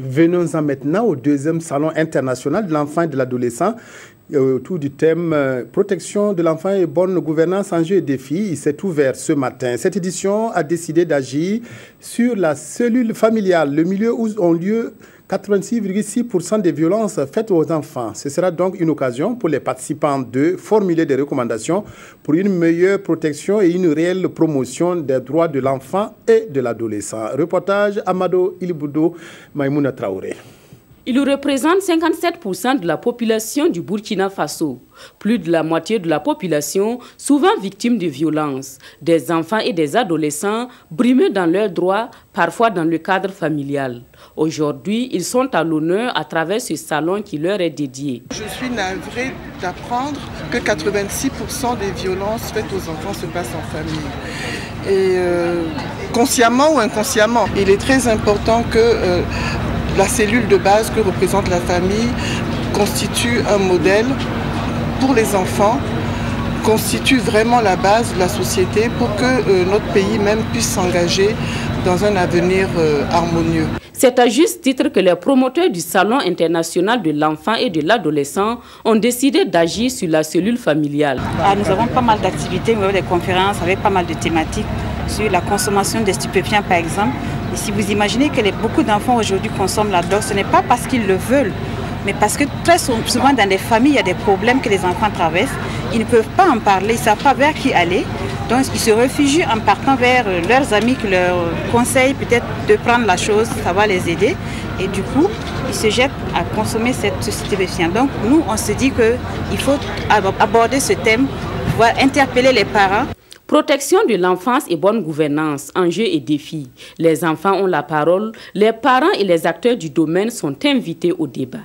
Venons-en maintenant au deuxième salon international de l'enfant et de l'adolescent autour du thème protection de l'enfant et bonne gouvernance, enjeux et défis. Il s'est ouvert ce matin. Cette édition a décidé d'agir sur la cellule familiale, le milieu où ont lieu 86,6% des violences faites aux enfants. Ce sera donc une occasion pour les participants de formuler des recommandations pour une meilleure protection et une réelle promotion des droits de l'enfant et de l'adolescent. Reportage Amado Iliboudo, Maïmouna Traoré. Il représente 57% de la population du Burkina Faso. Plus de la moitié de la population, souvent victime de violences. Des enfants et des adolescents brimés dans leurs droits, parfois dans le cadre familial. Aujourd'hui, ils sont à l'honneur à travers ce salon qui leur est dédié. Je suis navrée d'apprendre que 86% des violences faites aux enfants se passent en famille. Et consciemment ou inconsciemment, il est très important que la cellule de base que représente la famille constitue un modèle pour les enfants, constitue vraiment la base de la société pour que notre pays même puisse s'engager dans un avenir harmonieux. C'est à juste titre que les promoteurs du Salon international de l'enfant et de l'adolescent ont décidé d'agir sur la cellule familiale. Nous avons pas mal d'activités, des conférences avec pas mal de thématiques sur la consommation des stupéfiants par exemple. Et si vous imaginez que beaucoup d'enfants aujourd'hui consomment la drogue, ce n'est pas parce qu'ils le veulent, mais parce que très souvent dans les familles, il y a des problèmes que les enfants traversent. Ils ne peuvent pas en parler, ils ne savent pas vers qui aller. Donc ils se réfugient en partant vers leurs amis qui leur conseillent peut-être de prendre la chose, ça va les aider. Et du coup, ils se jettent à consommer ce stupéfiant. Donc nous, on se dit qu'il faut aborder ce thème, pouvoir interpeller les parents. Protection de l'enfance et bonne gouvernance, enjeux et défis. Les enfants ont la parole, les parents et les acteurs du domaine sont invités au débat.